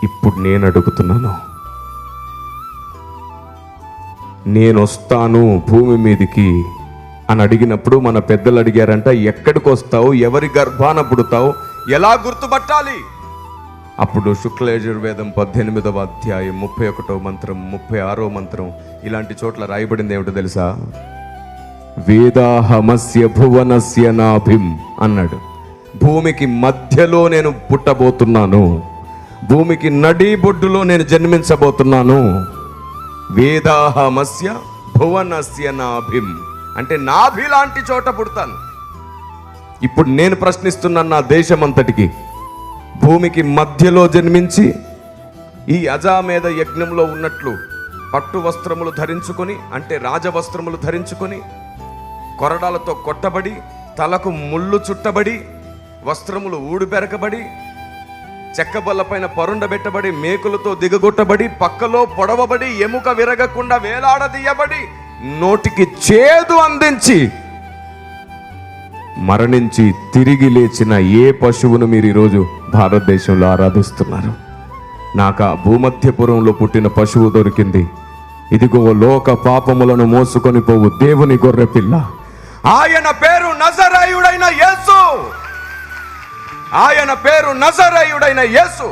ఇప్పుడు నేను అడుగుతున్నాను, నేను వస్తాను భూమి మీదికి అని అడిగినప్పుడు మన పెద్దలు అడిగారంట, ఎక్కడికి వస్తావు, ఎవరి గర్భాన పుడతావు, ఎలా గుర్తుపట్టాలి? అప్పుడు శుక్లయజుర్వేదం 18వ అధ్యాయం 31వ మంత్రం 36వ మంత్రం ఇలాంటి చోట్ల రాయబడింది ఏమిటో తెలుసా? వేదాహమస్య భువనస్య నాభిం అన్నాడు. భూమికి మధ్యలో నేను పుట్టబోతున్నాను, భూమికి నడి బొడ్డులో నేను జన్మించబోతున్నాను. వేదాహమస్య భువనస్య నాభిం అంటే నాభి లాంటి చోట పుడతాను. ఇప్పుడు నేను ప్రశ్నిస్తున్నాను నా దేశమంతటికి, భూమికి మధ్యలో జన్మించి ఈ అజామేధ యజ్ఞంలో ఉన్నట్లు పట్టు వస్త్రములు ధరించుకొని, అంటే రాజవస్త్రములు ధరించుకొని, కొరడాలతో కొట్టబడి, తలకు ముళ్ళు చుట్టబడి, వస్త్రములు ఊడిపెరకబడి, చెక్కబల్లపైన పరుండబెట్టబడి, మేకులతో దిగగొట్టబడి, పక్కలో పొడవబడి, ఎముక విరగకుండా వేలాడదీయబడి, నోటికి చేదు అందించి మరణించి తిరిగి లేచిన ఏ పశువును మీరు ఈరోజు భారతదేశంలో ఆరాధిస్తున్నారు? నాకు ఆ భూమధ్యపురంలో పుట్టిన పశువు దొరికింది. ఇదిగో లోక పాపములను మోసుకొని పోవు దేవుని గొర్రె పిల్ల. ఆయన పేరు నజరేయుడైన యేసు. ఆయన పేరు నజరేయుడైన యేసు.